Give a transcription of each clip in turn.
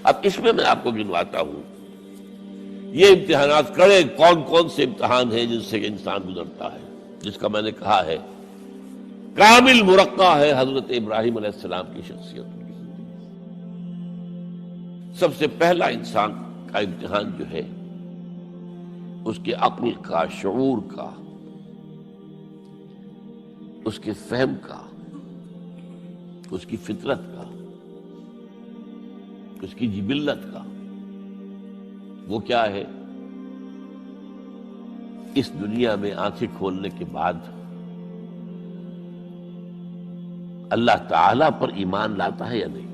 اب اس میں آپ کو گنواتا ہوں یہ امتحانات کڑے کون کون سے امتحان ہیں جن سے انسان گزرتا ہے، جس کا میں نے کہا ہے کامل مرقع ہے حضرت ابراہیم علیہ السلام کی شخصیت۔ سب سے پہلا انسان کا امتحان جو ہے اس کی عقل کا، شعور کا، اس کے فہم کا، اس کی فطرت کا، اس کی جبلت کا۔ وہ کیا ہے؟ اس دنیا میں آنکھیں کھولنے کے بعد اللہ تعالی پر ایمان لاتا ہے یا نہیں؟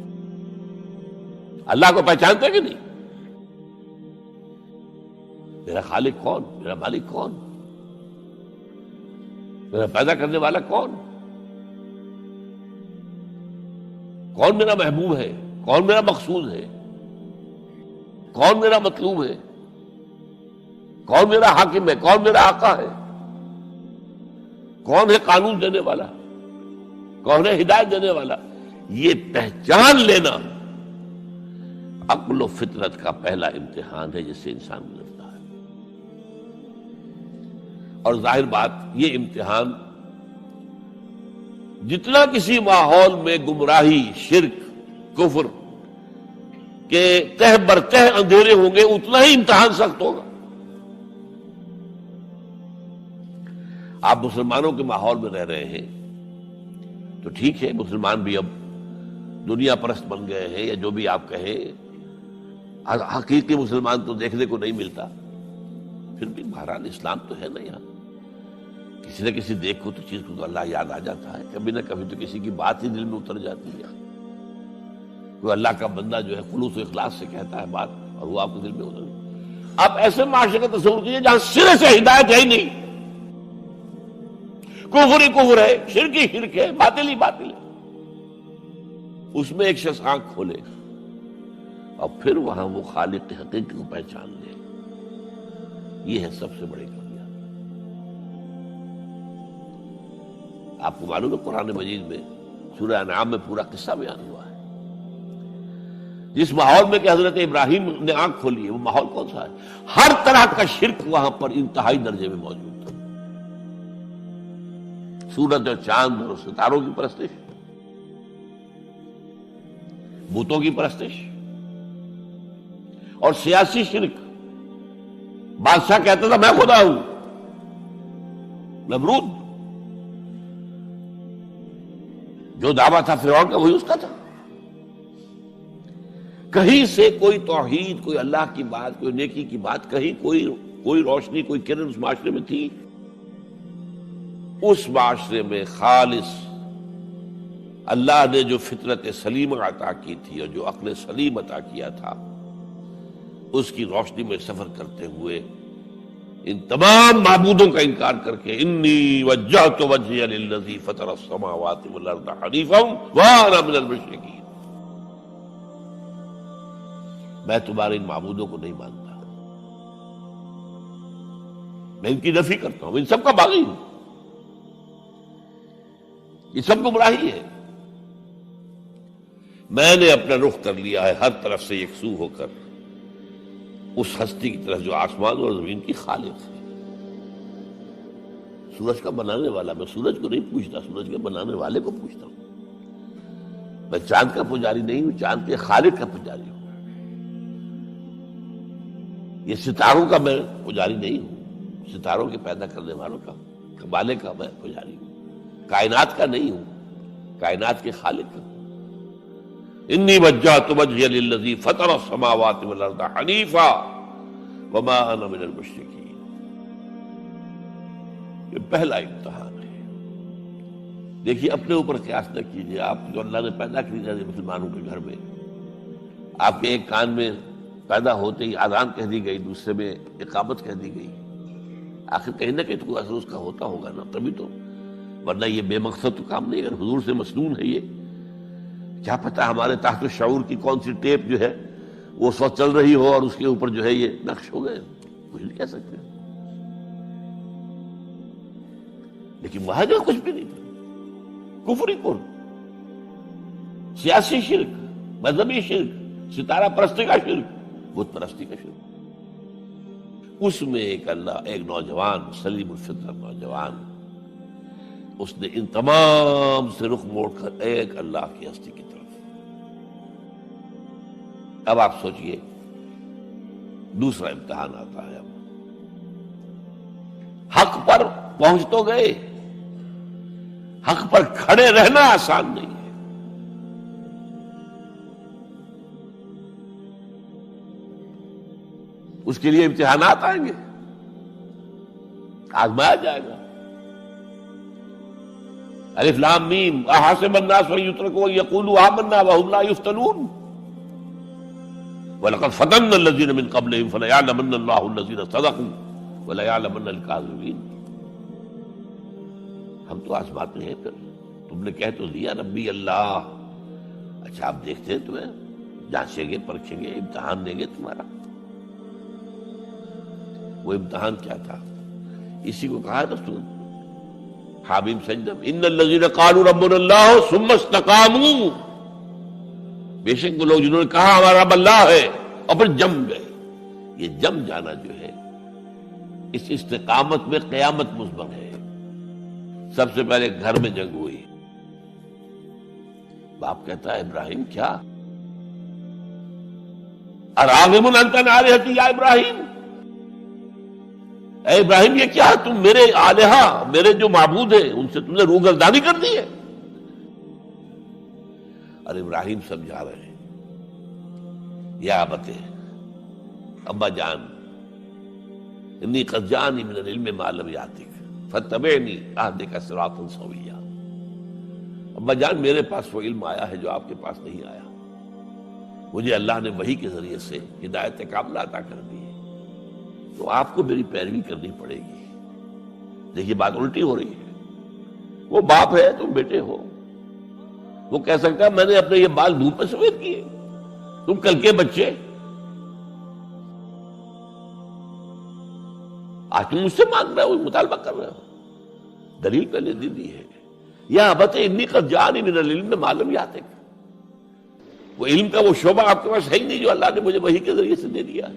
اللہ کو پہچانتا ہے کہ نہیں؟ میرا خالق کون؟ میرا مالک کون؟ میرا پیدا کرنے والا کون؟ کون میرا محبوب ہے؟ کون میرا مقصود ہے؟ کون میرا مطلوب ہے؟ کون میرا حاکم ہے؟ کون میرا آقا ہے؟ کون ہے قانون دینے والا؟ کون ہے ہدایت دینے والا؟ یہ پہچان لینا عقل و فطرت کا پہلا امتحان ہے جس سے انسان گزرتا ہے۔ اور ظاہر بات یہ امتحان جتنا کسی ماحول میں گمراہی، شرک، کفر کے تہ برتہ اندھیرے ہوں گے اتنا ہی امتحان سخت ہوگا۔ آپ مسلمانوں کے ماحول میں رہ رہے ہیں تو ٹھیک ہے، مسلمان بھی اب دنیا پرست بن گئے ہیں، یا جو بھی آپ کہیں، حقیقی مسلمان تو دیکھنے کو نہیں ملتا، پھر بھی بہرحال اسلام تو ہے نا یہاں۔ کسی نہ کسی دیکھو تو چیز کو تو اللہ یاد آ جاتا ہے، کبھی نہ کبھی تو کسی کی بات ہی دل میں اتر جاتی ہے۔ کوئی اللہ کا بندہ جو ہے خلوص و اخلاص سے کہتا ہے بات اور وہ آپ کو دل میں اتر جاتی۔ آپ ایسے معاشرے کا تصور کیجیے جہاں سرے سے ہدایت ہے ہی نہیں، کفر ہی کفر ہے، شرک ہی شرک ہے، باطل ہی باطل ہے۔ اس میں ایک شخص آنکھ کھولے اور پھر وہاں وہ خالق حقیقی کو پہچان لے، یہ ہے سب سے بڑی کامیابی۔ آپ کو معلوم ہے قرآن مجید میں سورہ انعام میں پورا قصہ بیان ہوا ہے۔ جس ماحول میں کہ حضرت ابراہیم نے آنکھ کھولی ہے وہ ماحول کون سا ہے؟ ہر طرح کا شرک وہاں پر انتہائی درجے میں موجود تھا۔ سورج اور چاند اور ستاروں کی پرستش، بتوں کی پرستش، اور سیاسی شرک۔ بادشاہ کہتا تھا میں خدا ہوں، نمرود جو دعویٰ تھا فرعون کا وہی اس کا تھا۔ کہیں سے کوئی توحید، کوئی اللہ کی بات، کوئی نیکی کی بات، کہیں کوئی روشنی، کوئی کرن اس معاشرے میں تھی؟ اس معاشرے میں خالص اللہ نے جو فطرت سلیمہ عطا کی تھی اور جو عقل سلیم عطا کیا تھا، اس کی روشنی میں سفر کرتے ہوئے ان تمام معبودوں کا انکار کر کے انی وجہت وجہی للذی فطر السماوات والارض حنیفا وانا من المشرکین، میں تمہارے ان معبودوں کو نہیں مانتا، میں ان کی نفی کرتا ہوں، ان سب کا باغی ہوں، یہ سب گمراہی ہے۔ میں نے اپنا رخ کر لیا ہے ہر طرف سے یکسو ہو کر اس ہستی کی طرف جو آسمان اور زمین کی خالق ہے، سورج کا بنانے والا۔ میں سورج کو نہیں پوچھتا، سورج کے بنانے والے کو پوچھتا ہوں۔ میں چاند کا پجاری نہیں ہوں، چاند کے خالق کا پجاری ہوں۔ یہ ستاروں کا میں پجاری نہیں ہوں، ستاروں کے پیدا کرنے والوں کا، کمالے کا میں پجاری ہوں۔ کائنات کا نہیں ہوں، کائنات کے خالق کا۔ انی وجہت وجہی للذی فطر السماوات والارض حنیفا وما انا من المشرکین۔ یہ پہلا امتحان ہے۔ دیکھیے اپنے اوپر قیاس نہ کیجیے، آپ جو اللہ نے پیدا کیا ہے مسلمانوں کے گھر میں، آپ کے ایک کان میں پیدا ہوتے ہی اذان کہہ دی گئی، دوسرے میں اقامت کہہ دی گئی، آخر کہیں نہ کہیں تو کوئی اثر اس کا ہوتا ہوگا نا، تبھی تو، ورنہ یہ بے مقصد تو کام نہیں۔ اگر حضور سے مسنون ہے یہ، کیا پتا ہمارے تحت الشعور کی کون سی ٹیپ جو ہے وہ اس وقت چل رہی ہو اور اس کے اوپر جو ہے یہ نقش ہو گئے، کچھ نہیں کہہ سکتے۔ لیکن وہاں جو کچھ بھی نہیں تھا، کفر ہی کفر، سیاسی شرک، مذہبی شرک، ستارہ پرستی کا شرک، بت پرستی کا شرک۔ اس میں ایک نوجوان سلیم الفطرت نوجوان، اس نے ان تمام سے رخ موڑ کر ایک اللہ کی ہستی کی طرف۔ اب آپ سوچئے دوسرا امتحان آتا ہے۔ اب حق پر پہنچ تو گئے، حق پر کھڑے رہنا آسان نہیں ہے۔ اس کے لیے امتحانات آئیں گے، آزمایا جائے گا۔ الف لام میم احاسب الناس ان یترکوا ان یقولوا آمنا وهم لا یفتنون وَلَقَدْ فَتَنَّا الَّذِينَ مِن قَبْلِهِمْ فَلَيَعْلَمَنَّ اللَّهُ الَّذِينَ صَدَقُوا وَلَيَعْلَمَنَّ الْكَاذِبِينَ۔ ہم تو آزماتے ہیں، پھر تم نے کہہ تو دیا ربی اللہ، اچھا آپ دیکھتے ہیں تمہیں جانچیں گے، پرکھیں گے، امتحان دیں گے تمہارا۔ وہ امتحان کیا تھا؟ اسی کو کہا رسول حامیم سجدم ان الذین قالوا ربنا اللہ ثم استقاموا، بے شک وہ لوگ جنہوں نے کہا ہمارا رب اللہ ہے اور پھر جم گئے۔ یہ جم جانا جو ہے اس استقامت میں قیامت مضمن ہے۔ سب سے پہلے گھر میں جنگ ہوئی، باپ کہتا ہے ابراہیم کیا اراغب انت عن آلہتی یا ابراہیم، اے ابراہیم یہ کیا تم میرے آلہہ، میرے جو معبود ہیں ان سے تم نے روگردانی کر دی ہے۔ اور ابراہیم سمجھا رہے ہیں یا ابت، ابا جان انی قد جانی من العلم ما لم یاتک فاتبعنی اہدک صراطا سویا۔ ابا جان میرے پاس وہ علم آیا ہے جو آپ کے پاس نہیں آیا، مجھے اللہ نے وحی کے ذریعے سے ہدایت کاملہ عطا کر دی ہے، تو آپ کو میری پیروی کرنی پڑے گی۔ دیکھیے بات الٹی ہو رہی ہے، وہ باپ ہے تم بیٹے ہو، وہ کہہ سکتا ہے میں نے اپنے یہ بال دھوپ میں سفید کیے، تم کل کے بچے، آج تم مجھ سے مانگ رہے ہو، مطالبہ کر رہے ہو، دلیل پہلے دے دی ہے۔ یا ابت انی قد جانی من العلم ما لم یاتک، وہ علم کا وہ شعبہ آپ کے پاس ہے ہی نہیں جو اللہ نے مجھے وحی کے ذریعے سے دے دیا،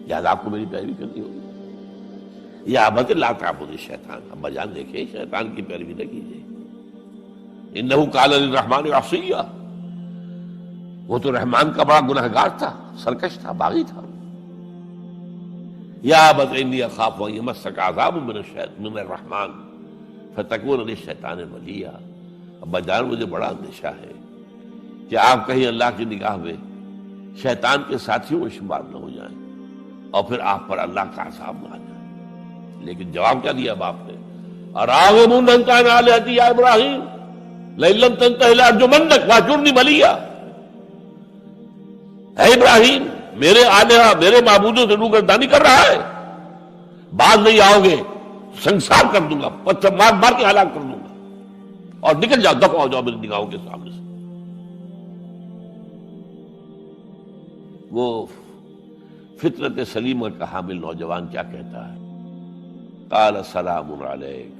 لہٰذا آپ کو میری پیروی کرنی ہوگی۔ یا ابت لا تعبد الشیطان، ابا جان دیکھیں شیطان کی پیروی نہ کیجیے، انہ کان للرحمن عصیا، وہ تو رحمان کا بڑا گنہگار تھا، سرکش تھا، باغی تھا۔ یا ابت انی اخاف ان یمسک عذاب من الرحمن فتکون للشیطان ولیا، ابا جان مجھے بڑا اندیشہ ہے کہ آپ کہیں اللہ کی نگاہ میں شیطان کے ساتھیوں میں شمار نہ ہو جائیں اور پھر آپ پر اللہ کا عذاب نہ آ جائے۔ لیکن جواب کیا دیا باپ نے؟ اراغب انت عن آلہتی یا ابراہیم لئن لم تنتہ لارجمنک واہجرنی ملیا، اے ابراہیم میرے آلہہ میرے معبودوں سے روگردانی کر رہا ہے، باز نہیں آؤ گے سنسار کر دوں گا، پتھر مار مار کے ہلاک کر دوں گا، اور نکل جاؤ، دفع ہو جاؤ میری نگاہوں کے سامنے سے۔ وہ فطرت سلیمہ کا حامل نوجوان کیا کہتا ہے؟ قال سلام علیک،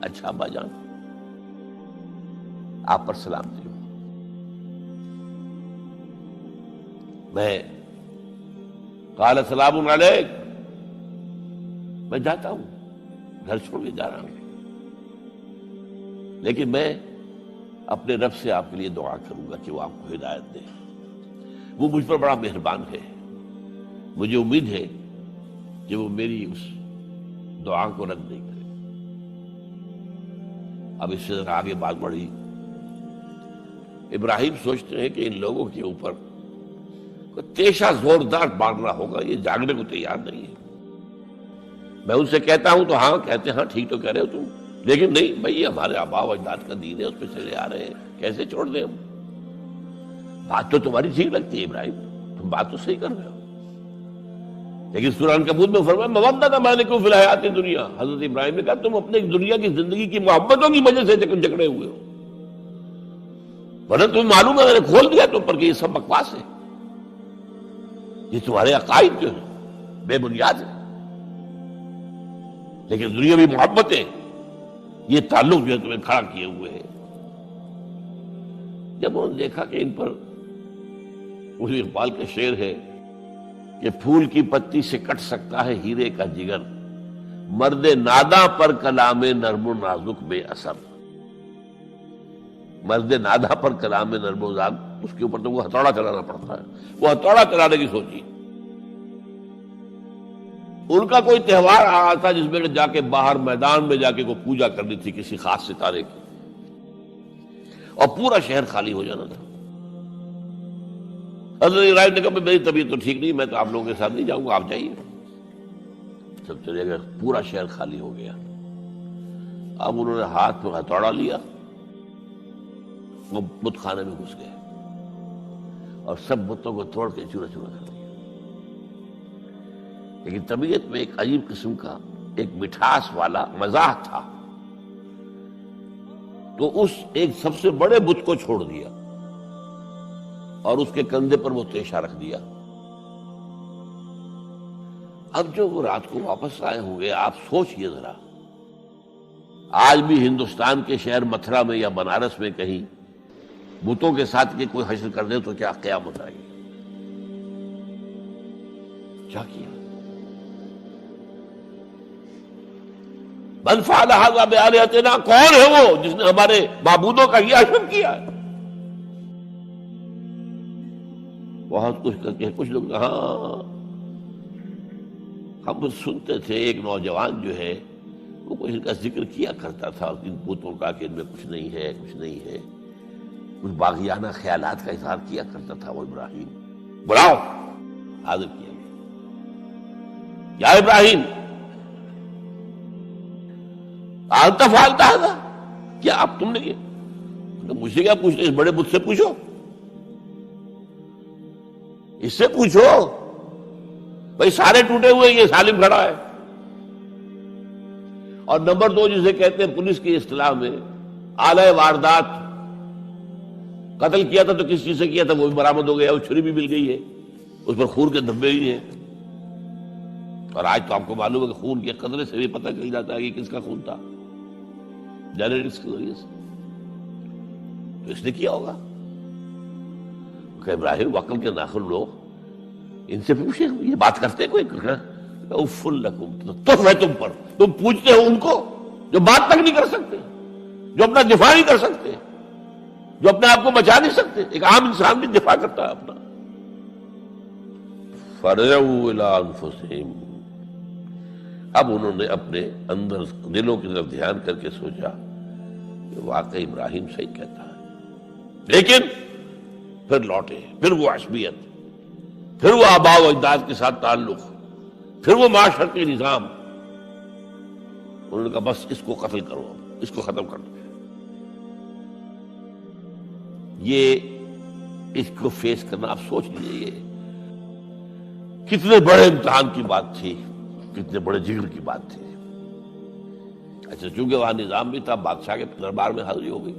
اچھا ابا جان آپ پر سلامتی ہو، میں قال سلام علیک، میں جاتا ہوں، گھر چھوڑ کے جا رہا ہوں، لیکن میں اپنے رب سے آپ کے لیے دعا کروں گا کہ وہ آپ کو ہدایت دے، وہ مجھ پر بڑا مہربان ہے، مجھے امید ہے کہ وہ میری اس دعا کو رد نہیں کرے۔ اب اس سے آگے بات بڑھی، ابراہیم سوچتے ہیں کہ ان لوگوں کے اوپر کوئی تیشہ زوردار مارنا ہوگا، یہ جاگنے کو تیار نہیں ہے۔ میں ان سے کہتا ہوں تو ہاں کہتے ہیں، ہاں ٹھیک تو کہہ رہے ہو تم، لیکن نہیں بھائی یہ ہمارے آباء و اجداد کا دین ہے، اس پہ چلے آ رہے ہیں، کیسے چھوڑ دیں ہم؟ بات تو تمہاری ٹھیک لگتی ہے ابراہیم، تم بات تو صحیح کر رہے ہو، لیکن سورہ عنکبوت میں فرمایا مودۃ بینکم فی الحیات الدنیا، حضرت ابراہیم نے کہا تم اپنے دنیا کی زندگی کی محبتوں کی وجہ سے جکڑے ہوئے ہو، ورنہ تمہیں معلوم ہے میں نے کھول دیا تم پر کہ یہ سب بکواس ہے، یہ تمہارے عقائد جو ہیں بے بنیاد ہے، لیکن دنیاوی محبتیں یہ تعلق جو ہے تمہیں کھڑا کیے ہوئے ہیں۔ جب انہوں نے دیکھا کہ ان پر اس اقبال کا شعر ہے کہ پھول کی پتی سے کٹ سکتا ہے ہیرے کا جگر، مرد ناداں پر کلام نرم و نازک بے اثر۔ مرد ناداں پر کلام نرم و نازک، اس کے اوپر تو وہ ہتھوڑا چلانا پڑتا ہے، وہ ہتھوڑا چلانے کی سوچی۔ ان کا کوئی تہوار آ رہا تھا جس میں جا کے باہر میدان میں جا کے کوئی پوجا کرنی تھی کسی خاص ستارے کی، اور پورا شہر خالی ہو جانا تھا۔ حضرت ابراہیم نے کہا میری طبیعت تو ٹھیک نہیں، میں تو آپ لوگوں کے ساتھ نہیں جاؤں گا، آپ جائیے۔ سب چلے گئے، پورا شہر خالی ہو گیا۔ اب انہوں نے ہاتھ میں ہتھوڑا لیا، وہ بت خانے میں گھس گئے اور سب بتوں کو توڑ کے چورا چورا کر دیا۔ لیکن طبیعت میں ایک عجیب قسم کا ایک مٹھاس والا مزاح تھا، تو اس ایک سب سے بڑے بت کو چھوڑ دیا اور اس کے کندھے پر وہ تیشہ رکھ دیا۔ اب جو وہ رات کو واپس آئے ہوں گے، آپ سوچئے ذرا، آج بھی ہندوستان کے شہر متھرا میں یا بنارس میں کہیں بتوں کے ساتھ کے کوئی حشر کر دے تو کیا قیامت آئے گی؟ کیا کیا؟ من فعل ھذا بآلہتنا، کون ہے وہ جس نے ہمارے معبودوں کا یہ حشر کیا ہے؟ بہت کچھ کر کے کچھ لوگ، ہاں ہم سنتے تھے ایک نوجوان جو ہے وہ کچھ ان کا ذکر کیا کرتا تھا ان بتوں کا کہ ان میں کچھ نہیں ہے، کچھ نہیں ہے، کچھ باغیانہ خیالات کا اظہار کیا کرتا تھا وہ ابراہیم۔ بلاؤ، حاضر کیا گیا۔ یا ابراہیم انت فعلت ھذا، کیا اب تم نے کیا؟ مجھ سے کیا پوچھتے، اس بڑے بت سے پوچھو، اس سے پوچھو، بھائی سارے ٹوٹے ہوئے، یہ سالم کھڑا ہے۔ اور نمبر 2 جسے کہتے ہیں پولیس کی اصطلاح میں آلہ واردات، قتل کیا تھا تو کس چیز سے کیا تھا وہ بھی برآمد ہو گیا، وہ چھری بھی مل گئی ہے، اس پر خون کے دھبے ہی ہیں۔ اور آج تو آپ کو معلوم ہے کہ خون کے قطرے سے بھی پتہ چل جاتا ہے کہ کس کا خون تھا، جینیٹکس کے ذریعے سے۔ تو اس نے کیا ہوگا کہ ابراہیم وکل کے ناخن لو، ان سے پوچھے، یہ بات کرتے کوئی؟ اف لکم، تو ہے تم پر، تم پوچھتے ہو ان کو جو بات تک نہیں کر سکتے، جو اپنا دفاع نہیں کر سکتے، جو اپنے آپ کو بچا نہیں سکتے۔ ایک عام انسان بھی دفاع کرتا ہے اپنا۔ فرجعوا الی انفسہم، اب انہوں نے اپنے اندر دلوں کی طرف دھیان کر کے سوچا کہ واقعی ابراہیم صحیح کہتا ہے، لیکن پھر لوٹے، پھر وہ عصبیت، پھر وہ آباء و اجداد کے ساتھ تعلق، پھر وہ معاشرتی نظام۔ انہوں نے کہا بس اس کو قتل کرو، اس کو ختم کر دو۔ یہ اس کو فیس کرنا، آپ سوچ لیجیے یہ کتنے بڑے امتحان کی بات تھی، کتنے بڑے جگر کی بات تھی۔ اچھا چونکہ وہاں نظام بھی تھا، بادشاہ کے دربار میں حاضری ہو گئی۔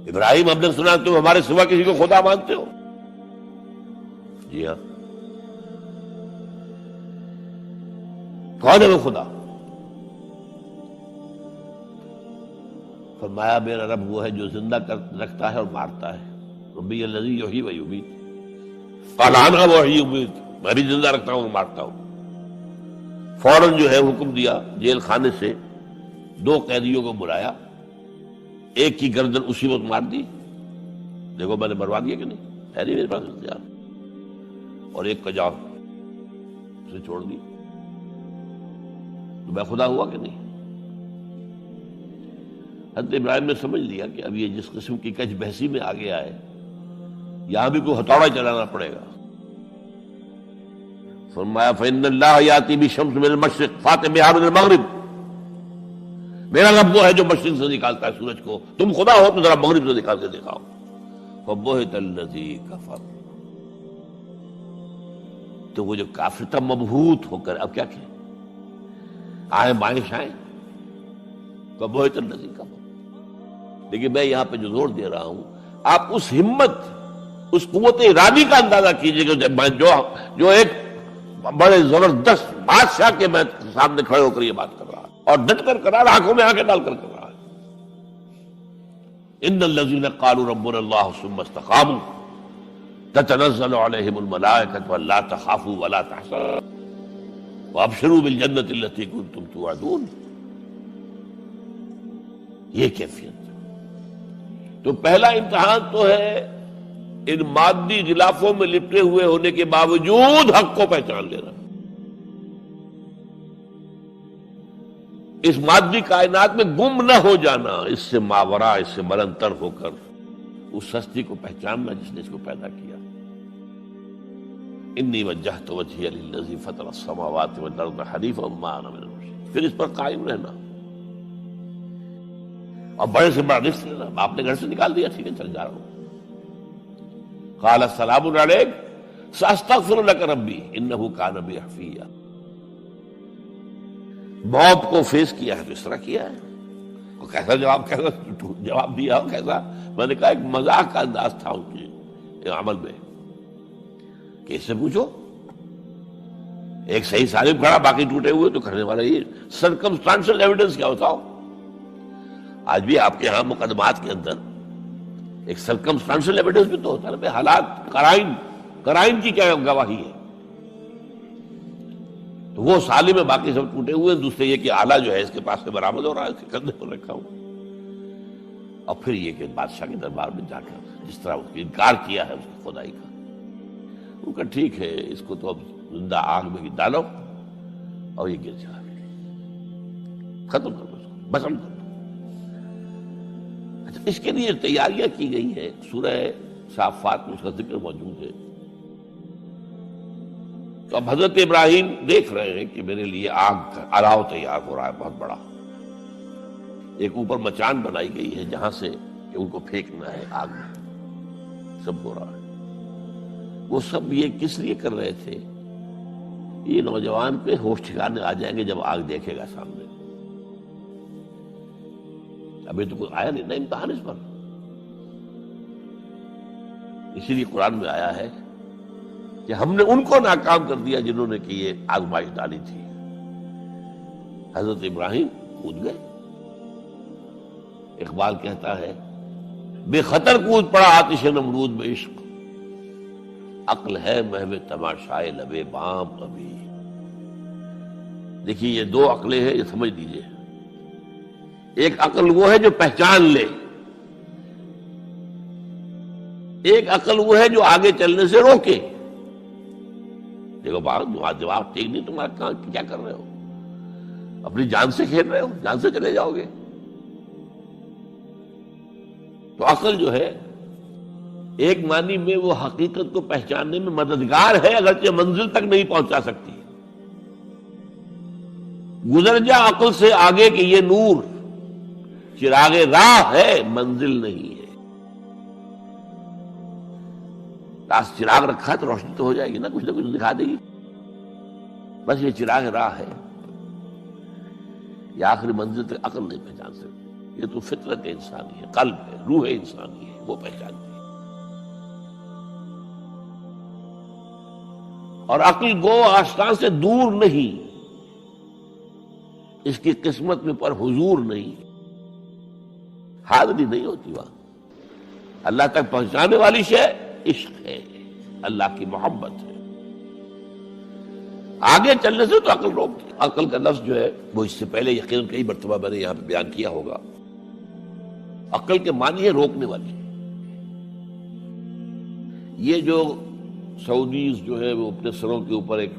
ابراہیم ہم نے سنا تم ہمارے سوا کسی کو خدا مانتے ہو؟ جی ہاں، کون ہے وہ خدا؟ فرمایا میرا رب وہ ہے جو زندہ رکھتا ہے اور مارتا ہے، ربی الذی یحیی و یمیت، قال انا احیی و امیت، میں بھی زندہ رکھتا ہوں اور مارتا ہوں۔ فوراً جو ہے حکم دیا، جیل خانے سے 2 قیدیوں کو بلایا، ایک کی گردن اسی وقت مار دی، دیکھو میں نے مروا دیا کہ نہیں، ہے نہیں میرے پاس اختیار، اور ایک کا جان اسے چھوڑ دی، تو میں خدا ہوا کہ نہیں؟ حضرت ابراہیم نے سمجھ لیا کہ اب یہ جس قسم کی کچ بحثی میں آ گیا ہے، یہاں بھی کوئی ہتھوڑا چلانا پڑے گا۔ فرمایا فإن اللہ یاتی بالشمس من المشرق فأت بہا من المغرب، میرا رب وہ ہے جو مشرق سے نکالتا ہے سورج کو، تم خدا ہو تو ذرا مغرب سے نکال کے دکھاؤ۔ فبہت الذی کفر، تو وہ جو کافر تھا مبہوت ہو کر اب کیا کہ آئیں بائیں شائیں، فبہت الذی کفر۔ لیکن میں یہاں پہ جو زور دے رہا ہوں، آپ اس ہمت، اس قوت ارادی کا اندازہ کیجئے کہ جو ایک بڑے زبردست بادشاہ کے میں سامنے کھڑے ہو کر یہ بات کر رہا ہے، اور ڈٹ کر کر رہا ہے، آنکھوں میں آنکھیں ڈال کر رہا ہے۔ ان الذین قالوا ربنا اللہ ثم استقاموا، تتنزل علیہم الملائکۃ الا تخافوا ولا تحزنوا وابشروا بالجنۃ التي کنتم توعدون. یہ کیفیت. تو پہلا امتحان تو ہے ان مادی غلافوں میں لپٹے ہوئے ہونے کے باوجود حق کو پہچان لینا. اس مادی کائنات میں گم نہ ہو جانا، اس سے ماورا، اس سے بلند تر ہو کر اس ہستی کو پہچاننا جس نے اس کو پیدا کیا. انی وجہت وجہی للذی فطر السماوات والارض حنیفا وما انا من المشرکین. پھر اس پر قائم رہنا اور بڑے سے بڑا رزق لینا. آپ نے گھر سے نکال دیا، ٹھیک ہے چل جا رہا ہوں. قال السلام علیک ساستغفر لک ربی انہ کان بی حفیہ. موت کو فیس کیا ہے تو اس طرح کیا ہے. کیسا جواب دیا ہو کیسا. میں نے کہا ایک مذاق کا انداز تھا ان کے عمل میں کہ اس سے پوچھو ایک صحیح سالم کھڑا باقی ٹوٹے ہوئے تو کرنے والا یہ سرکمسٹانشل ایویڈنس کیا ہوتا ہو. آج بھی آپ کے ہاں مقدمات کے اندر ایک سرکمسٹانشل ایویڈنس بھی تو ہوتا ہے نا. حالات قرائن کی کیا گواہی ہے. تو وہ سالم میں باقی سب ٹوٹے ہوئے. دوسرے یہ کہ آلہ جو ہے اس کے پاس سے برآمد ہو رہا ہے، اس کے کندھے پر رکھا ہوا. اور پھر یہ کہ بادشاہ کے دربار میں جا کر جس طرح اس کی انکار کیا ہے اس کی خدائی کا. وہ کہ ٹھیک ہے اس کو تو اب زندہ آگ میں ڈالو اور یہ گر جائے، ختم کر دو، اس کو بسم کر دو. اچھا، اس کے لیے تیاریاں کی گئی ہیں. سورہ صافات میں اس کا ذکر موجود ہے. تو اب حضرت ابراہیم دیکھ رہے ہیں کہ میرے لیے آگ کا الاؤ تیار ہو رہا ہے بہت بڑا. ایک اوپر مچان بنائی گئی ہے جہاں سے کہ ان کو پھینکنا ہے آگ میں. سب ہو رہا ہے. وہ سب یہ کس لیے کر رہے تھے؟ یہ نوجوان پہ ہوش ٹھکانے آ جائیں گے جب آگ دیکھے گا سامنے. ابھی تو کوئی آیا نہیں نا امتحان اس پر. اسی لیے قرآن میں آیا ہے کہ ہم نے ان کو ناکام کر دیا جنہوں نے کہ یہ آزمائش ڈالی تھی. حضرت ابراہیم کود گئے. اقبال کہتا ہے بے خطر کود پڑا آتش نمرود میں عشق، عقل ہے محو تماشائے لبے بام ابھی. دیکھیے یہ دو عقلیں ہیں، یہ سمجھ لیجیے. ایک عقل وہ ہے جو پہچان لے، ایک عقل وہ ہے جو آگے چلنے سے روکے. دیکھو جواب ٹھیک نہیں، تمہارا کیا کر رہے ہو؟ اپنی جان سے کھیل رہے ہو، جان سے چلے جاؤ گے. تو عقل جو ہے ایک معنی میں وہ حقیقت کو پہچاننے میں مددگار ہے، اگرچہ منزل تک نہیں پہنچا سکتی. گزر جا عقل سے آگے کہ یہ نور چراغ راہ ہے، منزل نہیں ہے. پاس چراغ رکھا ہے تو روشنی تو ہو جائے گی نا، کچھ نہ کچھ دکھا دے گی. بس یہ چراغ راہ ہے، یہ آخری منزل تک عقل نہیں پہچان سکتی. یہ تو فطرت انسانی ہے، قلب ہے، روح انسانی ہے، وہ پہچانتی ہے. اور عقل گو آستان سے دور نہیں، اس کی قسمت میں پر حضور نہیں، حاضری نہیں ہوتی وہاں. اللہ تک پہنچانے والی شے عشق ہے، اللہ کی محبت ہے. آگے چلنے سے تو عقل روکتی. عقل کا لفظ جو ہے وہ اس سے پہلے یقیناً کئی مرتبہ میں نے یہاں پہ بیان کیا ہوگا. عقل کے معنی ہے روکنے والی. یہ جو سعودیز جو ہے وہ اپنے سروں کے اوپر ایک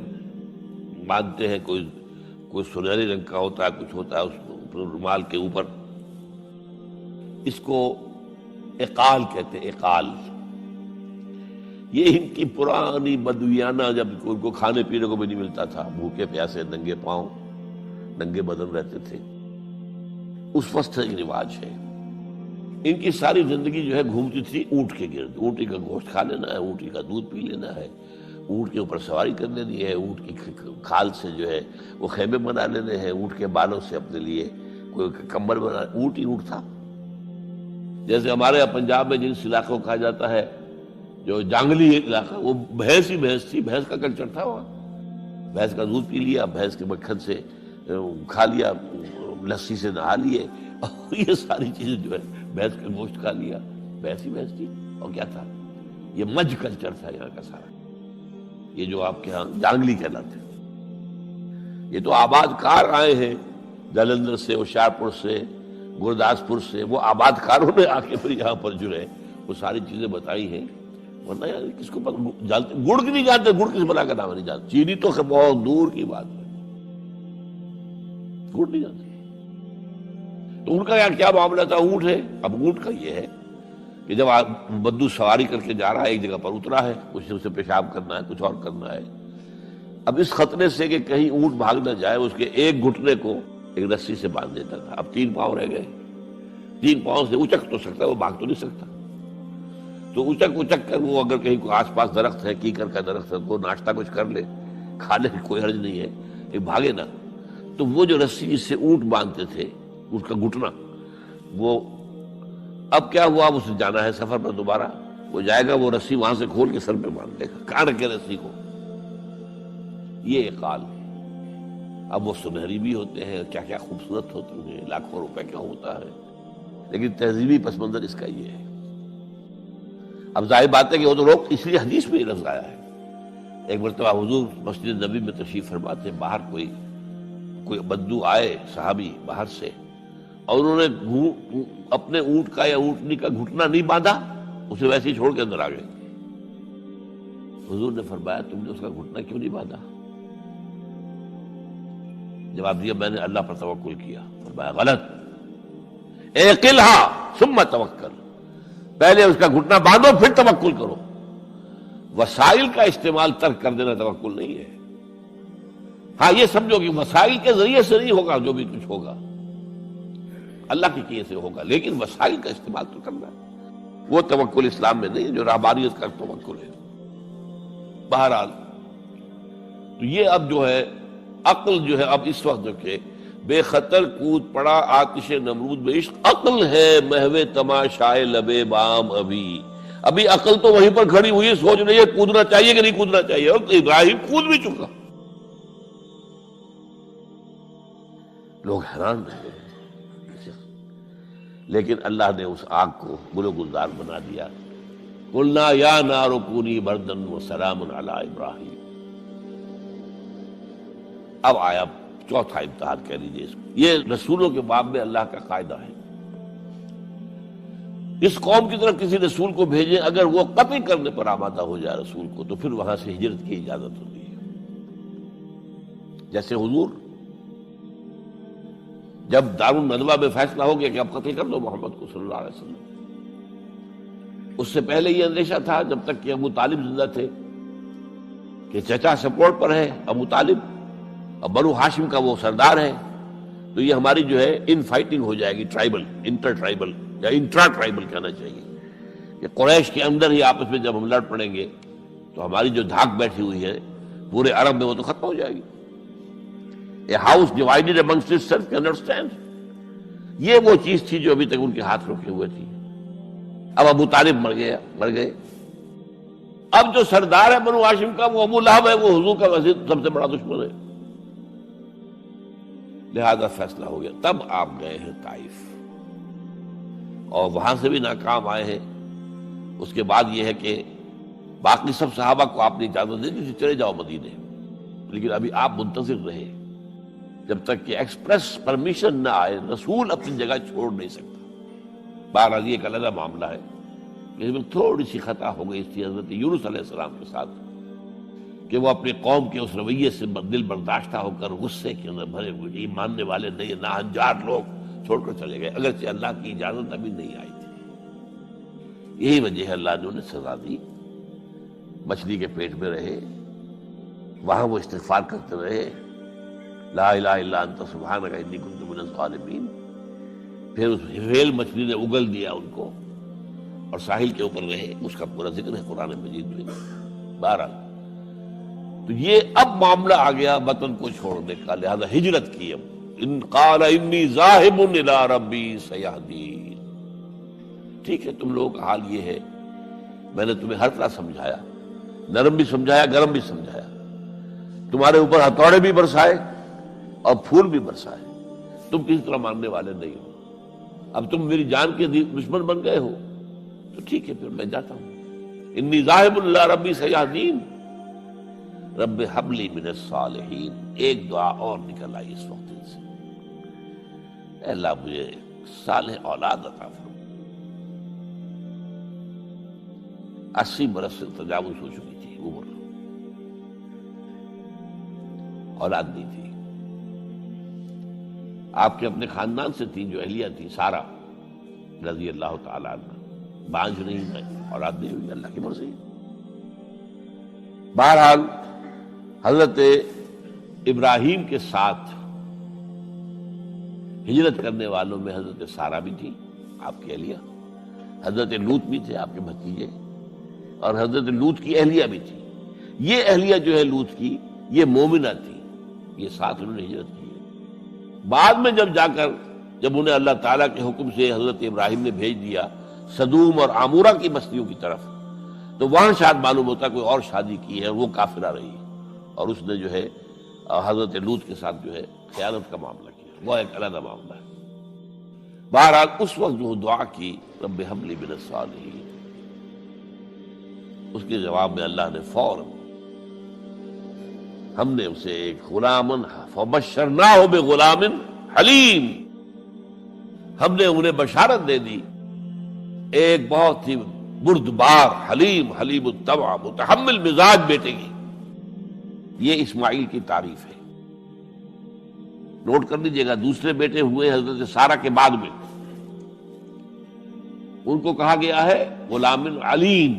باندھتے ہیں، کوئی سنہری رنگ کا ہوتا ہے، کچھ ہوتا ہے اس رومال کے اوپر. اس کو اقال کہتے ہیں، اقال. یہ ان کی پرانی بدویانہ، جب ان کو کھانے پینے کو بھی نہیں ملتا تھا، بھوکے پیاسے ننگے پاؤں ننگے بدن رہتے تھے، اس وقت ایک رواج ہے. ان کی ساری زندگی جو ہے گھومتی تھی اونٹ کے گرد. اونٹی کا گوشت کھا لینا ہے، اونٹی کا دودھ پی لینا ہے، اونٹ کے اوپر سواری کر لینی ہے، اونٹ کی کھال سے جو ہے وہ خیمے بنا لینے ہیں، اونٹ کے بالوں سے اپنے لیے کوئی کمبل بنا. اونٹ ہی اونٹ تھا. جیسے ہمارے یہاں پنجاب میں جن علاقوں کو کہا جاتا ہے جو جانگلی علاقہ، وہ بھینس ہی بھینس تھی، بھینس کا کلچر تھا وہاں. بھینس کا دودھ پی لیا، بھینس کے مکھن سے کھا لیا، لسی سے نہا لیے، اور یہ ساری چیزیں جو ہے بھینس کا گوشت کھا لیا. بھینس ہی بھینس تھی. اور کیا تھا؟ یہ مج کلچر تھا یہاں کا سارا، یہ جو آپ کے ہاں جانگلی کہلاتے ہیں، یہ تو آباد کار آئے ہیں جلندھر سے، ہوشیارپور سے، گرداسپور سے، وہ آباد کاروں نے آ کے پھر یہاں پر جو ہے وہ ساری چیزیں بتائی ہیں، ورنہ یار کس کو جانتے، گڑ کی نہیں جانتے، گڑ کس بلا کا نام نہیں جانتے، چینی تو بہت دور کی بات ہے، گڑ نہیں جانتے۔ تو ان کا کیا معاملہ تھا؟ اونٹ ہے۔ اب اونٹ کا یہ ہے کہ جب بدو سواری کر کے جا رہا ہے، ایک جگہ پر اترا ہے، کچھ اسے پیشاب کرنا ہے، کچھ اور کرنا ہے، اب اس خطرے سے کہ کہیں اونٹ بھاگ نہ جائے، اس کے ایک گھٹنے کو ایک رسی سے باندھ دیتا تھا۔ اب 3 پاؤں رہ گئے، 3 پاؤں سے اچک تو سکتا ہے، وہ بھاگ تو نہیں سکتا، تو اچک کر وہ اگر کہیں آس پاس درخت ہے، کیکر کا درخت ہے، وہ ناشتہ کچھ کر لے، کھانے کی کوئی حرج نہیں ہے، ایک بھاگے نا۔ تو وہ جو رسی جس سے اونٹ باندھتے تھے، اس کا گھٹنا، وہ اب کیا ہوا، اب اسے جانا ہے سفر پر دوبارہ، وہ جائے گا، وہ رسی وہاں سے کھول کے سر پہ باندھ لے گا، کاٹ کے رسی کو۔ یہ اقال، اب وہ سنہری بھی ہوتے ہیں، کیا کیا خوبصورت ہوتے ہیں، لاکھوں روپے کا ہوتا ہے، لیکن تہذیبی پس منظر اس کا یہ ہے۔ اب ظاہر بات ہے کہ وہ تو لوگ، اس لیے حدیث میں یہ لفظ آیا ہے، ایک مرتبہ حضور مسجد نبی میں تشریف فرماتے، باہر کوئی بدو آئے صحابی باہر سے، اور انہوں نے اپنے اونٹ کا یا اونٹنی کا گھٹنا نہیں باندھا، اسے ویسے ہی چھوڑ کے اندر آ گئے۔ حضور نے فرمایا تم نے اس کا گھٹنا کیوں نہیں باندھا؟ جواب دیا میں نے اللہ پر توکل کیا۔ فرمایا غلط، اعقلھا ثم توکل، پہلے اس کا گھٹنا باندھو پھر توکل کرو۔ وسائل کا استعمال ترک کر دینا توکل نہیں ہے۔ ہاں یہ سمجھو کہ وسائل کے ذریعے سے نہیں ہوگا، جو بھی کچھ ہوگا اللہ کی کیے سے ہوگا، لیکن وسائل کا استعمال تو کرنا ہے، وہ توکل اسلام میں نہیں ہے جو رہبانیت کا توکل ہے۔ بہرحال تو یہ اب جو ہے عقل جو ہے، اب اس وقت جو کہ بے خطر کود پڑا آتش نمرود میں عشق، عقل ہے محو تماشائے لبے بام، ابھی عقل تو وہیں پر کھڑی ہوئی سوچ رہی ہے کودنا چاہیے کہ نہیں کودنا چاہیے، اور ابراہیم کود بھی چکا۔ لوگ حیران رہے، لیکن اللہ نے اس آگ کو گل و گلزار بنا دیا۔ قلنا یا نار کونی بردا وسلام علی ابراہیم۔ اب آیا چوتھا امتحان کہہ لیجیے اس کو، یہ رسولوں کے باب میں اللہ کا قاعدہ ہے، اس قوم کی طرف کسی رسول کو بھیجیں، اگر وہ قتل کرنے پر آمادہ ہو جائے رسول کو، تو پھر وہاں سے ہجرت کی اجازت ہوتی ہے۔ جیسے حضور جب دارالندوہ میں فیصلہ ہو گیا کہ اب قتل کر دو محمد کو صلی اللہ علیہ وسلم، اس سے پہلے یہ اندیشہ تھا جب تک کہ ابو طالب زندہ تھے کہ چچا سپورٹ پر ہے ابو طالب، اور بنو ہاشم کا وہ سردار ہے، تو یہ ہماری جو ہے ان فائٹنگ ہو جائے گی، ٹرائبل، انٹر ٹرائبل یا انٹرا ٹرائبل کہنا چاہیے، کہ قریش کے اندر ہی آپس میں جب ہم لڑ پڑیں گے تو ہماری جو دھاک بیٹھی ہوئی ہے پورے عرب میں وہ تو ختم ہو جائے گی۔ A house divided amongst itself cannot stand۔ یہ وہ چیز تھی جو ابھی تک ان کے ہاتھ روکے ہوئے تھی۔ اب ابو طالب مر گئے، اب جو سردار ہے بنو ہاشم کا وہ ابو لہب ہے، وہ حضور کا وزیر سب سے بڑا دشمن ہے، لہذا فیصلہ ہو گیا۔ تب آپ گئے ہیں طائف، اور وہاں سے بھی ناکام آئے ہیں۔ اس کے بعد یہ ہے کہ باقی سب صحابہ کو آپ نے اجازت دے دی چلے جاؤ مدینے، لیکن ابھی آپ منتظر رہے جب تک کہ ایکسپریس پرمیشن نہ آئے، رسول اپنی جگہ چھوڑ نہیں سکتا۔ بہرحال یہ ایک علیحدہ معاملہ ہے کہ اس میں تھوڑی سی خطا ہو گئی تھی حضرت یونس علیہ السلام کے ساتھ، کہ وہ اپنی قوم کے اس رویے سے دل برداشتہ ہو کر غصے کے اندر بھرے ہوئے، یہ ماننے والے نہیں، ناہنجار لوگ چھوڑ کر چلے گئے، اگرچہ اللہ کی اجازت ابھی نہیں آئی تھی۔ یہی وجہ ہے اللہ نے انہیں سزا دی، مچھلی کے پیٹ میں رہے، وہاں وہ استغفار کرتے رہے، لا الہ الا انت سبحانک انی کنت من الظالمین۔ پھر اس ویل مچھلی نے اگل دیا ان کو، اور ساحل کے اوپر رہے، اس کا پورا ذکر ہے قرآن مجید میں۔ بہرحال تو یہ اب معاملہ آ گیا وطن کو چھوڑنے کا، لہذا ہجرت کی۔ اب ان قال انی ذاہب الی ربی سیہدین۔ ٹھیک ہے، تم لوگوں کا حال یہ ہے، میں نے تمہیں ہر طرح سمجھایا، نرم بھی سمجھایا، گرم بھی سمجھایا، تمہارے اوپر ہتھوڑے بھی برسائے اور پھول بھی برسائے، تم کسی طرح ماننے والے نہیں ہو، اب تم میری جان کے دشمن بن گئے ہو، تو ٹھیک ہے پھر میں جاتا ہوں۔ انی ذاہب الی ربی سیہدین، رب ہب لی من الصالحین۔ ایک دعا اور نکل آئی اس وقت سے، اے اللہ مجھے صالح اولاد عطا فرما۔ 80 برس سے تجاوز ہو چکی تھی عمر، اولاد نہیں تھی۔ آپ کے اپنے خاندان سے تھی جو اہلیہ تھی سارہ رضی اللہ تعالی عنہ، بانجھ نہیں ہے، اولاد نہیں ہوئی، اللہ کی مرضی۔ بہرحال حضرت ابراہیم کے ساتھ ہجرت کرنے والوں میں حضرت سارہ بھی تھی آپ کی اہلیہ، حضرت لوط بھی تھے آپ کے بھتیجے، اور حضرت لوط کی اہلیہ بھی تھی۔ یہ اہلیہ جو ہے لوط کی، یہ مومنہ تھی، یہ ساتھ انہوں نے ہجرت کی۔ بعد میں جب انہیں اللہ تعالیٰ کے حکم سے حضرت ابراہیم نے بھیج دیا سدوم اور عامورہ کی بستیوں کی طرف، تو وہاں شاید معلوم ہوتا کوئی اور شادی کی ہے، وہ کافرہ رہی، اور اس نے جو ہے حضرت لوط کے ساتھ جو ہے خیانت کا معاملہ کیا، وہ ایک علیحدہ معاملہ ہے۔ بہرحال اس وقت جو دعا کی رب ہب لی من الصالحین، اس کے جواب میں اللہ نے فوراً ہم نے اسے ایک غلامن فبشرناہ بغلام حلیم، ہم نے انہیں بشارت دے دی ایک بہت ہی بردبار، حلیم الطبع، متحمل مزاج بیٹے کی۔ یہ اسماعیل کی تعریف ہے، نوٹ کر لیجیے گا۔ دوسرے بیٹے ہوئے حضرت سارہ کے بعد میں، ان کو کہا گیا ہے غلام علیم،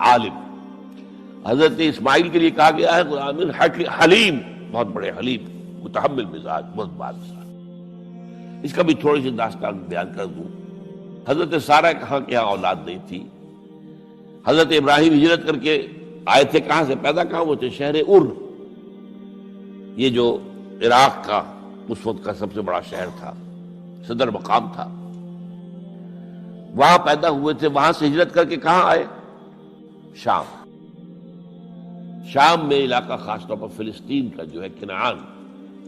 عالم۔ حضرت اسماعیل کے لیے کہا گیا ہے غلام حلیم، بہت بڑے حلیم، متحمل مزاج، بردبار مزاج۔ اس کا بھی تھوڑی سی داستان بیان کر دوں۔ حضرت سارہ کہاں کہ یہاں اولاد نہیں تھی، حضرت ابراہیم ہجرت کر کے آئے تھے، کہاں سے پیدا کہاں ہوئے تھے؟ شہر ار، یہ جو عراق کا اس وقت کا سب سے بڑا شہر تھا، صدر مقام تھا، وہاں پیدا ہوئے تھے۔ وہاں سے ہجرت کر کے کہاں آئے؟ شام میں علاقہ، خاص طور پر فلسطین کا جو ہے کنعان،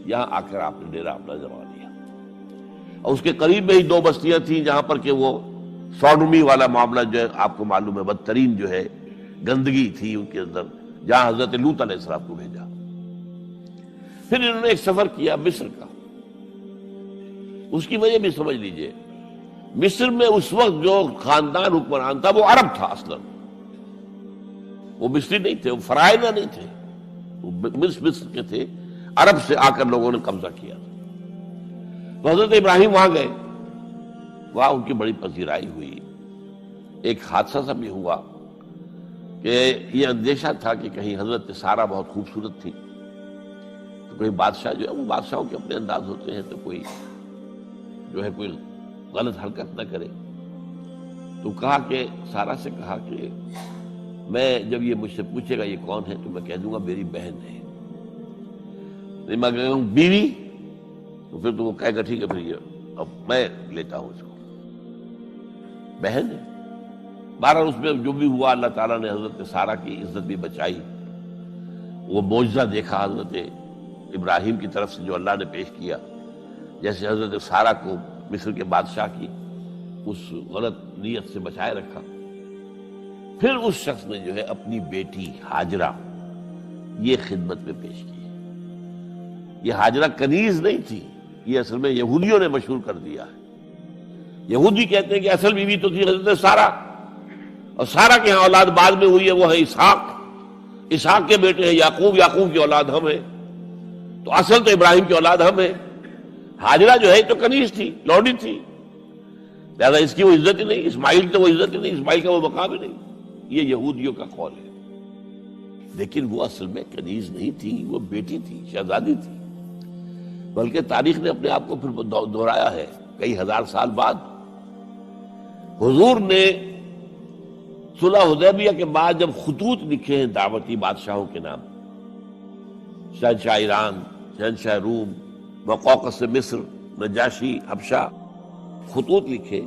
یہاں آ کر آپ نے ڈیرہ اپنا جما لیا۔ اور اس کے قریب میں ہی 2 بستیاں تھیں جہاں پر کہ وہ سوڈومی والا معاملہ جو ہے آپ کو معلوم ہے، بدترین جو ہے گندگی تھی ان کے اندر، جہاں حضرت لوط علیہ السلام کو بھیجا۔ پھر انہوں نے ایک سفر کیا مصر کا، اس کی وجہ بھی سمجھ لیجئے۔ مصر میں اس وقت جو خاندان حکمران تھا وہ عرب تھا اصلاً، وہ مصری نہیں تھے، وہ فرائضہ نہیں تھے، وہ مصر کے تھے، عرب سے آ کر لوگوں نے قبضہ کیا تھا۔ تو حضرت ابراہیم وہاں گئے، وہاں ان کی بڑی پذیرائی ہوئی۔ ایک حادثہ سا بھی ہوا کہ یہ اندیشہ تھا کہ کہیں حضرت سارہ بہت خوبصورت تھی، تو کوئی بادشاہ جو ہے، وہ بادشاہوں کے اپنے انداز ہوتے ہیں، تو کوئی جو ہے کوئی غلط حرکت نہ کرے۔ تو کہا کہ سارہ سے کہا کہ میں جب یہ مجھ سے پوچھے گا یہ کون ہے تو میں کہہ دوں گا میری بہن ہے، نہیں میں کہوں بیوی تو پھر تو وہ کہے گا ٹھیک ہے پھر یہ اب میں لیتا ہوں اس کو، بہن ہے۔ بہرحال اس میں جو بھی ہوا، اللہ تعالیٰ نے حضرت سارہ کی عزت بھی بچائی۔ وہ معجزہ دیکھا حضرت ابراہیم کی طرف سے جو اللہ نے پیش کیا، جیسے حضرت سارہ کو مصر کے بادشاہ کی اس غلط نیت سے بچائے رکھا۔ پھر اس شخص نے جو ہے اپنی بیٹی ہاجرہ یہ خدمت میں پیش کی۔ یہ ہاجرہ کنیز نہیں تھی، یہ اصل میں یہودیوں نے مشہور کر دیا ہے۔ یہودی کہتے ہیں کہ اصل بیوی تو تھی حضرت سارہ، اور سارہ کے ہاں اولاد بعد میں ہوئی ہے، وہ ہے اسحاق کے بیٹے ہیں یعقوب کی اولاد ہم ہیں، تو اصل تو ابراہیم کی اولاد ہم ہیں۔ ہاجرہ جو ہے تو کنیز تھی، لوڈی تھی، لہذا اس کی وہ عزت ہی نہیں، اسماعیل کی وہ عزت ہی نہیں، اسماعیل کا وہ مقام ہی نہیں۔ یہ یہودیوں کا قول ہے، لیکن وہ اصل میں کنیز نہیں تھی، وہ بیٹی تھی، شہزادی تھی۔ بلکہ تاریخ نے اپنے آپ کو پھر دہرایا ہے کئی ہزار سال بعد۔ حضور نے صلح حدیبیہ کے بعد جب خطوط لکھے ہیں دعوتی بادشاہوں کے نام، شہنشاہ ایران، شہنشاہ روم، مقوقس مصر، نجاشی حبشہ، خطوط لکھے،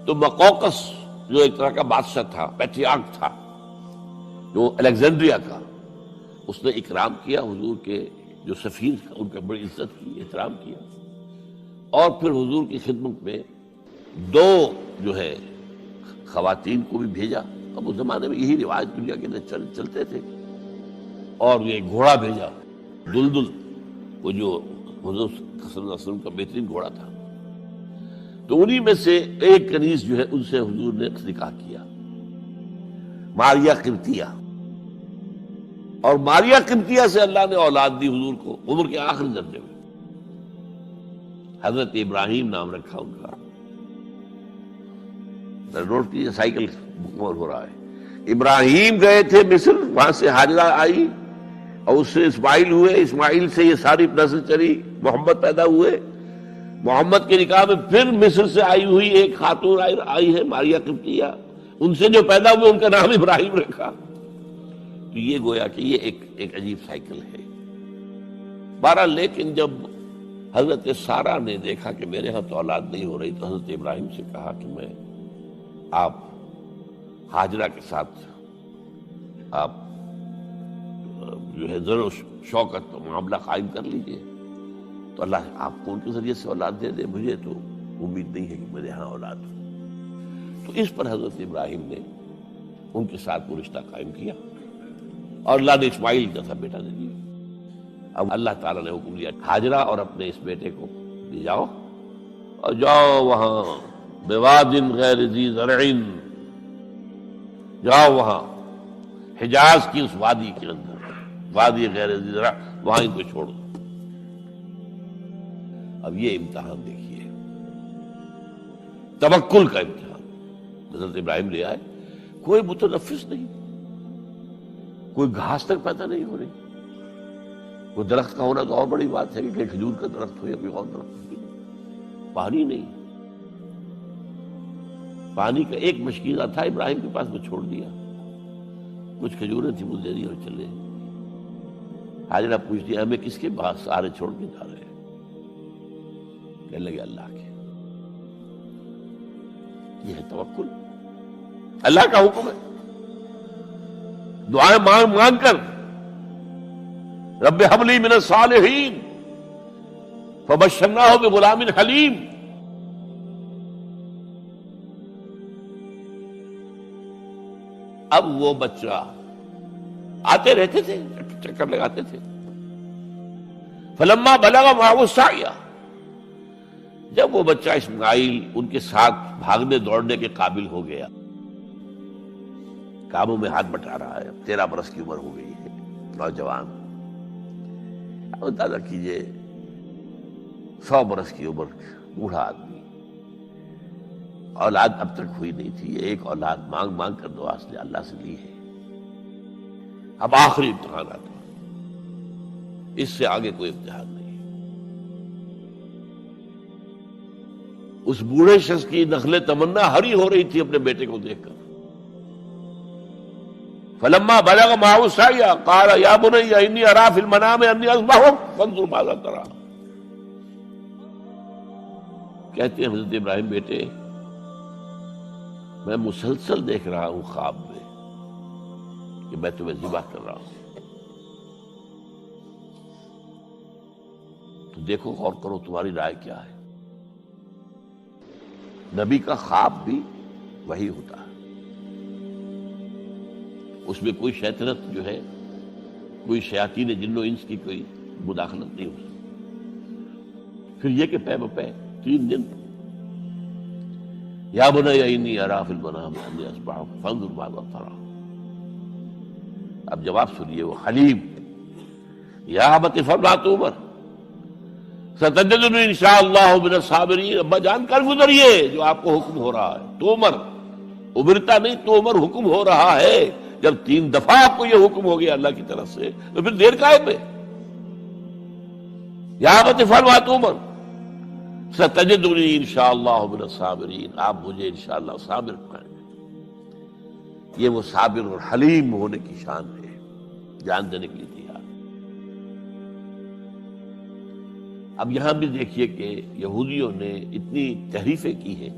تو مقوقس جو ایک طرح کا بادشاہ تھا، پیٹریارک تھا، جو الیگزینڈریا کا، اس نے اکرام کیا حضور کے جو سفیر تھا، ان کا بڑی عزت کی، احترام کیا، اور پھر حضور کی خدمت میں 2 جو ہے خواتین کو بھی بھیجا، اب اس زمانے میں یہی رواج دنیا کے اندر چلتے تھے. اور یہ گھوڑا بھیجا دلدل، وہ جو حضور صلی اللہ علیہ وسلم کا بہترین گھوڑا تھا. تو انہی میں سے ایک کنیز جو ہے ان سے حضور نے نکاح کیا، ماریہ قبطیہ. اور ماریہ قبطیہ سے اللہ نے اولاد دی حضور کو عمر کے آخری درجے میں. حضرت ابراہیم نام رکھا ان کا. نوٹ کیجیے، سائیکل مکمل ہو رہا ہے. ابراہیم گئے تھے مصر، وہاں سے ہاجرہ آئی اور اس سے اسماعیل ہوئے، اسماعیل سے یہ ساری نسل چلی، محمد پیدا ہوئے. محمد کے نکاح میں پھر مصر سے آئی ہوئی ایک خاتون آئی ہے ماریہ قبطیہ، ان سے جو پیدا ہوئے ان کا نام ابراہیم رکھا. تو یہ گویا کہ یہ ایک عجیب سائیکل ہے. بہرحال لیکن جب حضرت سارہ نے دیکھا کہ میرے ہاں تو اولاد نہیں ہو رہی، تو حضرت ابراہیم سے کہا کہ میں آپ ہاجرہ کے ساتھ آپ جو ہے ذر و شوکت معاملہ قائم کر لیجئے، تو اللہ آپ کو ان کے ذریعے سے اولاد دے دے. مجھے تو امید نہیں ہے کہ میرے ہاں اولاد ہو. تو اس پر حضرت ابراہیم نے ان کے ساتھ وہ رشتہ قائم کیا اور اللہ نے اسماعیل جیسا بیٹا دے دیا. اب اللہ تعالیٰ نے حکم دیا ہاجرہ اور اپنے اس بیٹے کو لے جاؤ اور جاؤ وہاں بواد غیر ذی زرع، جاؤ وہاں حجاز کی اس وادی کے اندر، وادی غیر ذی زرع، وہاں ان کو چھوڑ دو. اب یہ امتحان دیکھیے، توکل کا امتحان. حضرت ابراہیم لے آئے، کوئی متنفس نہیں، کوئی گھاس تک پیدا نہیں ہو رہی. کوئی درخت کا ہونا تو اور بڑی بات ہے کہ کھجور کا درخت ہو یا کوئی اور درخت ہو. پانی نہیں، پانی کا ایک مشکیزہ تھا ابراہیم کے پاس، وہ چھوڑ دیا. کچھ کھجوریں تھیں وہ دے دی اور چلے. حاجرہ پوچھتی ہمیں کس کے پاس سارے چھوڑ کے جا رہے ہیں؟ کہنے لگے اللہ کے. یہ ہے توکل، اللہ کا حکم ہے. دعائیں مانگ مانگ کر رب حب لی من الصالحین فبشرناہ بغلام حلیم. اب وہ بچہ آتے رہتے تھے، چکر لگاتے تھے. فلما بلغ معه السعی، جب وہ بچہ اسماعیل ان کے ساتھ بھاگنے دوڑنے کے قابل ہو گیا، کاموں میں ہاتھ بٹا رہا ہے، 13 برس کی عمر ہو گئی ہے، نوجوان. اب اندازہ کیجئے 100 برس کی عمر، بوڑھا آدمی، اولاد اب تک ہوئی نہیں تھی. ایک اولاد مانگ مانگ کر دعا سے اللہ سے لی ہے. اب آخری امتحان آتا، اس سے آگے کوئی امتحان نہیں. اس بوڑھے شخص کی نخل تمنا ہری ہو رہی تھی اپنے بیٹے کو دیکھ کر. فلما بلغ معه السعی قال یا بنی انی اری فی المنام انی اذبحک فانظر ماذا تری. کہتے ہیں حضرت ابراہیم بیٹے، میں مسلسل دیکھ رہا ہوں خواب میں کہ میں تمہیں ذبح کر رہا ہوں. تو دیکھو غور کرو تمہاری رائے کیا ہے. نبی کا خواب بھی وہی ہوتا ہے، اس میں کوئی شیطنت جو ہے، کوئی شیاطین جن و انس کی کوئی مداخلت نہیں ہو سکتی. پھر یہ کہ پے بپے 3 دن یا بنی انی اری فی المنام انی اذبحک فانظر ماذا تری. اب جواب سنیے، وہ حلیم. یا ابت افعل ما تؤمر ستجدنی انشاءاللہ من الصابرین. ابا جان کر گزریے جو آپ کو حکم ہو رہا ہے. تومر ابرتا نہیں، تومر حکم ہو رہا ہے. جب 3 دفعہ آپ کو یہ حکم ہو گیا اللہ کی طرف سے تو پھر دیر کائے پہ. یا ابت افعل ما تؤمر ستجدنی انشاءاللہ من الصابرین. آپ مجھے انشاءاللہ صابر پائیں گے. یہ وہ صابر اور حلیم ہونے کی شان ہے، جان دینے کے لیے تیار. اب یہاں بھی دیکھیے کہ یہودیوں نے اتنی تحریفیں کی ہیں.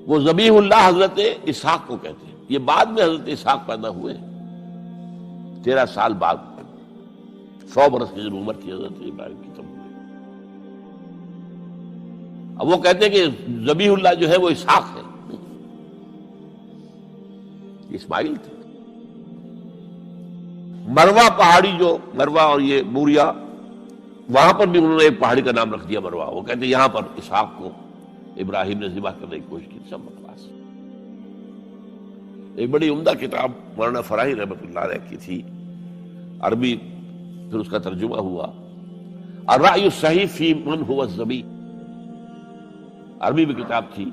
وہ ذبیح اللہ حضرت اسحاق کو کہتے ہیں. یہ بعد میں حضرت اسحاق پیدا ہوئے، 13 سال بعد، 100 برس کی جب عمر تھی حضرت ابراہیم کی تب ہوئے. اب وہ کہتے ہیں کہ ذبیح اللہ جو ہے وہ اسحاق ہے. اسماعیل تھے۔ مروا پہاڑی جو مروا اور یہ موریا، وہاں پر بھی انہوں نے ایک پہاڑی کا نام رکھ دیا مروا۔ وہ کہتے ہیں یہاں پر اسحاق کو ابراہیم نے ذبح کرنے کی کوشش کی، سب بکواس۔ ایک بڑی عمدہ کتاب مولانا فراہی رحمۃ اللہ علیہ کی تھی، عربی، پھر اس کا ترجمہ ہوا، الرأی الصحیح فی من هو الذبیح۔ عربی میں کتاب تھی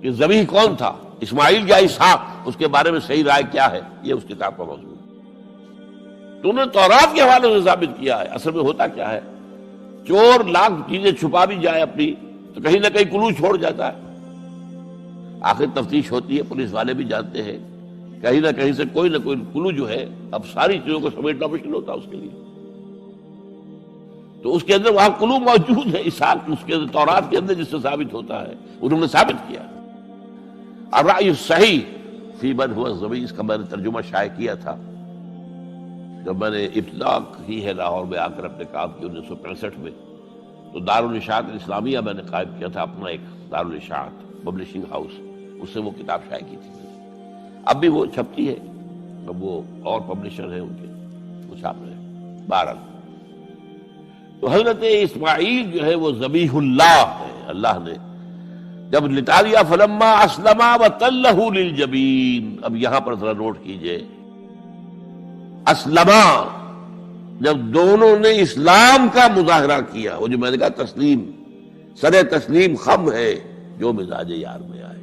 کہ ذبیح کون تھا، اسماعیل یا اسحاق، اس کے بارے میں صحیح رائے کیا ہے، یہ اس کتاب کا موضوع ہے۔ تو انہوں نے تورات کے حوالے سے ثابت کیا ہے۔ اصل میں ہوتا کیا ہے، چور لاکھ چیزیں چھپا بھی جائے اپنی تو کہیں نہ کہیں کلو چھوڑ جاتا ہے۔ آخر تفتیش ہوتی ہے، پولیس والے بھی جانتے ہیں کہیں نہ کہیں سے کوئی نہ کوئی کلو جو ہے، اب ساری چیزوں کو سمیٹنا مشکل ہوتا ہے اس کے لیے، تو اس کے اندر وہاں کلو موجود ہے، اسحاق اس کے اندر، تورات کے اندر، جس سے ثابت ہوتا ہے، انہوں نے ثابت کیا۔ الرأی الصحیح فی من هو الذبیح، اس کا میں نے ترجمہ شائع کیا تھا جب میں نے ابتدا کی ہے لاہور میں آ کر اپنے کام کی 1965 میں، تو دارالاشاعت الاسلامیہ میں نے قائم کیا تھا اپنا ایک دارالاشاعت پبلشنگ ہاؤس، اس سے وہ کتاب شائع کی تھی۔ اب بھی وہ چھپتی ہے، اب وہ اور پبلشر ہیں ان کے، وہ چھاپ رہے ہیں۔ بہرحال تو حضرت اسماعیل جو ہے وہ ذبیح اللہ ہے، اللہ نے جب لٹا دیا، فلما اسلما وتلہ للجبین۔ اب یہاں پر ذرا نوٹ کیجئے، اسلما، جب دونوں نے اسلام کا مظاہرہ کیا، وہ جو میں نے کہا تسلیم، سر تسلیم خم ہے جو مزاج یار میں آئے۔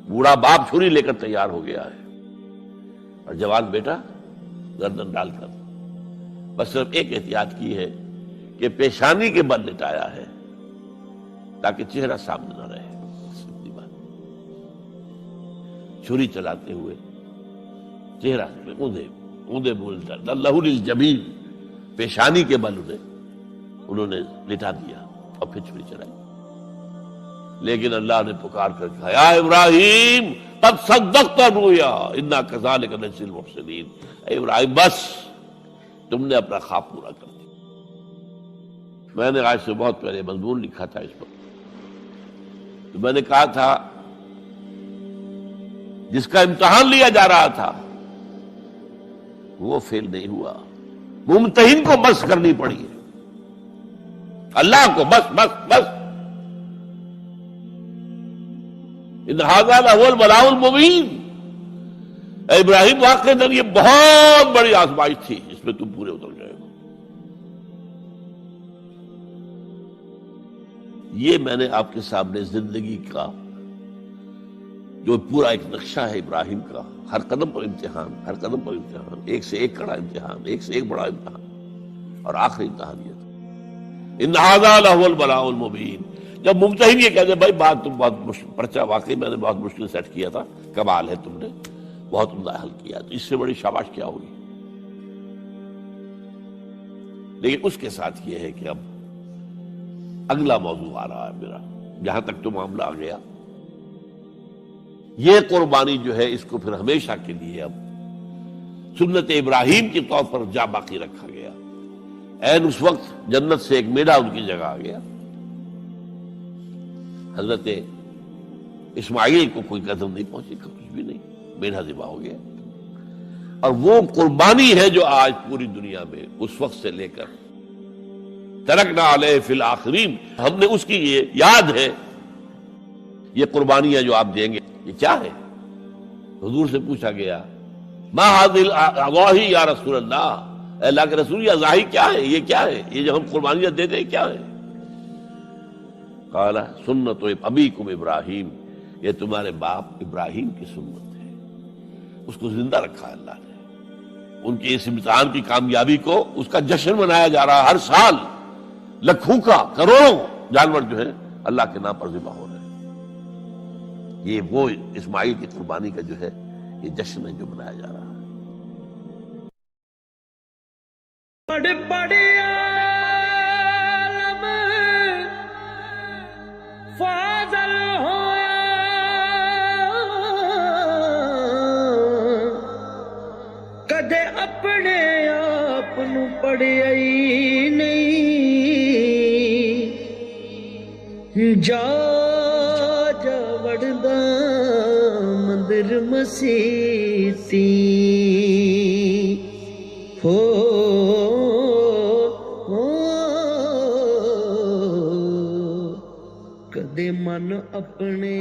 بوڑھا باپ چھری لے کر تیار ہو گیا ہے، اور جوان بیٹا گردن ڈال کر بس صرف ایک احتیاط کی ہے کہ پیشانی کے بل لٹایا ہے تاکہ چہرہ سامنے نہ رہے۔ چھری چلاتے ہوئے چہرہ اوندا بولتا، لہو للجبین، پیشانی کے بل انہوں نے لٹا دیا اور پھر چھری چلائی۔ لیکن اللہ نے پکار کر کہا، یا ابراہیم قد صدقت الرؤیا انا کذلک نجزی المحسنین۔ اے ابراہیم بس تم نے اپنا خواب پورا کر دیا۔ میں نے آج سے بہت پہلے مضمون لکھا تھا اس پر، تو میں نے کہا تھا جس کا امتحان لیا جا رہا تھا وہ فیل نہیں ہوا، ممتحن کو بس کرنی پڑی ہے، اللہ کو بس بس بس۔ ان ھذا لہو البلاء المبین۔ اے ابراہیم واقعتاً یہ بہت بڑی آزمائش تھی، اس میں تم پورے اتر گئے ہو۔ یہ میں نے آپ کے سامنے زندگی کا جو پورا ایک نقشہ ہے ابراہیم کا، ہر قدم پر امتحان، ہر قدم پر امتحان، ایک سے ایک کڑا امتحان، ایک سے ایک بڑا امتحان، اور آخری امتحان یہ تھا، ان ھذا لہو البلاء المبین۔ جب ممتحن یہ کہتے بھائی بات تم بہت مشکل، پرچہ واقعی میں نے بہت مشکل سیٹ کیا تھا، کمال ہے تم نے بہت عمدہ حل کیا، تو اس سے بڑی شاباش کیا ہوگی۔ لیکن اس کے ساتھ یہ ہے کہ اب اگلا موضوع آ رہا ہے میرا، جہاں تک تو معاملہ آ گیا، یہ قربانی جو ہے اس کو پھر ہمیشہ کے لیے اب سنت ابراہیم کے طور پر جا باقی رکھا گیا۔ عین اس وقت جنت سے ایک میڑا ان کی جگہ آ گیا، حضرت اسماعیل کو کوئی قدر نہیں پہنچی، کچھ بھی نہیں، میڑا ذبح ہو گیا۔ اور وہ قربانی ہے جو آج پوری دنیا میں اس وقت سے لے کر ترکنا علیہ فی الآخرین، ہم نے اس کی یہ یاد ہے، یہ قربانیاں جو آپ دیں گے یہ کیا ہے؟ حضور سے پوچھا گیا ما ھذی الاضاحی یا رسول اللہ، اے اللہ کے رسول یہ اضاحی کیا ہے، یہ کیا ہے، یہ جو ہم قربانیاں دیتے ہیں کیا ہے؟ قال سنت ابیکم ابراہیم، یہ تمہارے باپ ابراہیم کی سنت ہے۔ اس کو زندہ رکھا ہے اللہ نے، ان کے اس امتحان کی کامیابی کو، اس کا جشن منایا جا رہا ہے ہر سال، لاکھوں کا، کروڑوں جانور جو ہے اللہ کے نام پر ذبح ہو رہے ہیں۔ یہ وہ اسماعیل کی قربانی کا جو ہے یہ جشن ہے جو منایا جا رہا ہے۔ بڑے بڑے عالم فاضل ہویا، کدے اپنے آپ نو پڑھیا ہی نہیں، جا جا وڑدا مند ਕਾਫਰ ਮਸੀਤੀ ਹੋ ਕਦੇ ਮਨ ਆਪਣੇ